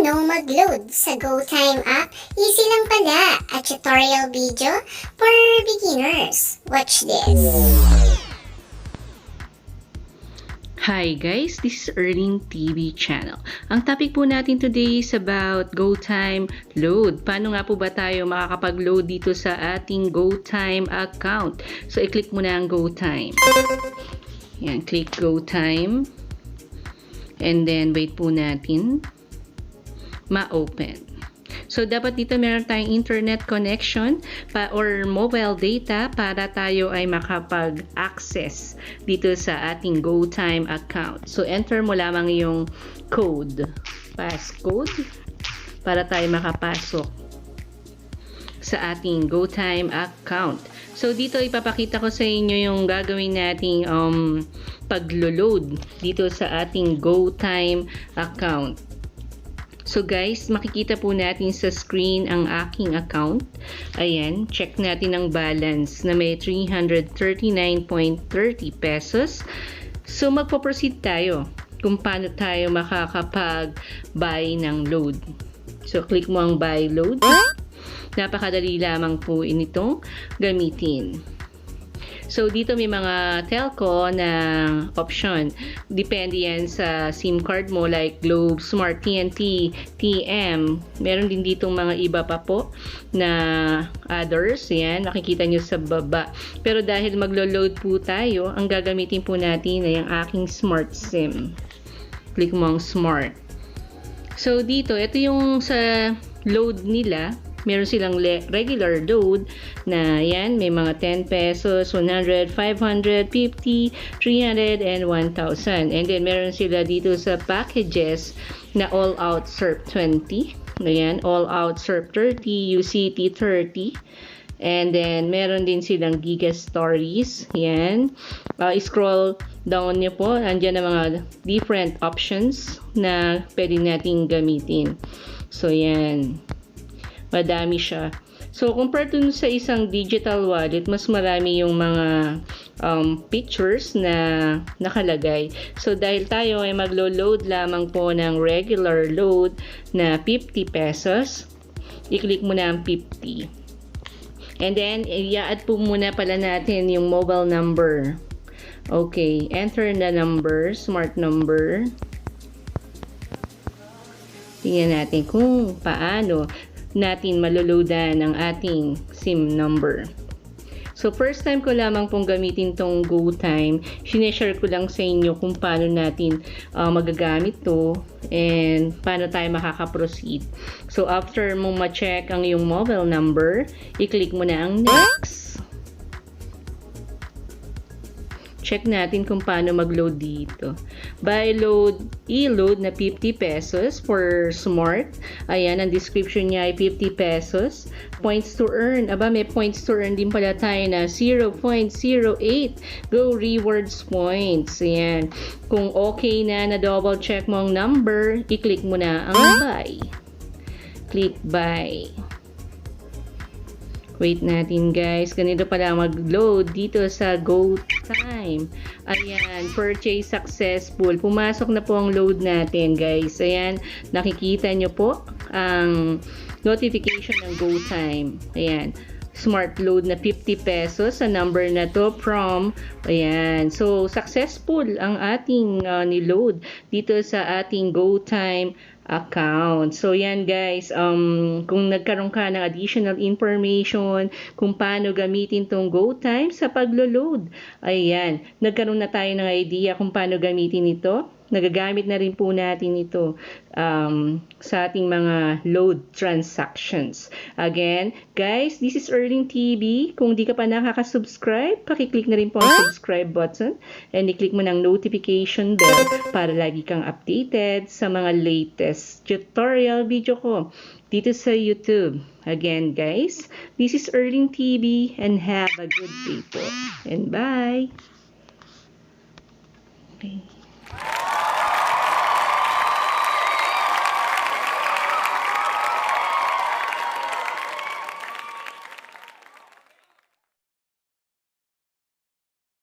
Paano mag-load sa GoTime app? Easy lang pala, a tutorial video for beginners. Watch this. Hi guys, this is Erling TV channel. Ang topic po natin today is about GoTime load. Paano nga po ba tayo makakapag-load dito sa ating GoTime account? So, i-click mo na ang GoTime. Yan, click GoTime. And then, wait po natin ma-open. So, dapat dito meron tayong internet connection or mobile data para tayo ay makapag-access dito sa ating GoTime account. So, enter mo lamang yung code, passcode, para tayo makapasok sa ating GoTime account. So, dito ipapakita ko sa inyo yung gagawin nating paglo-load dito sa ating GoTime account. So guys, makikita po natin sa screen ang aking account. Ayan, check natin ang balance na may 339.30 pesos. So magpo-proceed tayo kung paano tayo makakapag-buy ng load. So click mo ang buy load. Napakadali lamang po initong gamitin. So, dito may mga telco na option. Depende yan sa SIM card mo like Globe, Smart, TNT, TM. Meron din ditong mga iba pa po na others. Yan, makikita nyo sa baba. Pero dahil maglo-load po tayo, ang gagamitin po natin ay ang aking Smart SIM. Click mo ang Smart. So, dito, ito yung sa load nila. Meron silang regular load na yan, may mga 10 pesos, 100, 500, 50, 300, and 1,000. And then, meron sila dito sa packages na all-out SERP 20. Ayan, all-out SERP 30, UCT 30. And then, meron din silang Giga Stories. Yan. Scroll down nyo po. Andyan ang mga different options na pwede nating gamitin. So, yan. Madami siya. So, compared dun sa isang digital wallet, mas marami yung mga pictures na nakalagay. So, dahil tayo ay maglo-load lamang po ng regular load na 50 pesos, i-click mo na ang 50. And then, i-add po muna pala natin yung mobile number. Okay, enter the number, smart number. Tingnan natin kung paano natin maloloadan ang ating SIM number. So, first time ko lamang pong gamitin tong GoTime. Sineshare ko lang sa inyo kung paano natin magagamit to and paano tayo makaka-proceed. So, after mong ma-check ang iyong mobile number, i-click mo na ang next. Check natin kung paano mag-load dito. Buy load, e-load na 50 pesos for Smart. Ayan, ang description niya ay 50 pesos. Points to earn. Aba, may points to earn din pala tayo na 0.08. Go rewards points. Ayan. Kung okay na double check mo ang number, i-click mo na ang buy. Click buy. Wait natin guys, ganito pala mag-load dito sa GoTime. Ayan, purchase successful. Pumasok na po ang load natin guys. Ayan, nakikita nyo po ang notification ng GoTime. Ayan, smart load na 50 pesos sa number na to from, ayan. So, successful ang ating niload dito sa ating GoTime account. So, yan guys, kung nagkaroon ka ng additional information kung paano gamitin tong GoTime sa paglo-load, ayan, nagkaroon na tayo ng idea kung paano gamitin ito. Nagagamit na rin po natin ito sa ating mga load transactions. Again, guys, this is Erling TV. Kung di ka pa nakaka-subscribe, pakiclick na rin po ang subscribe button and i-click mo ng notification bell para lagi kang updated sa mga latest tutorial video ko dito sa YouTube. Again, guys, this is Erling TV and have a good day po. And bye! Okay.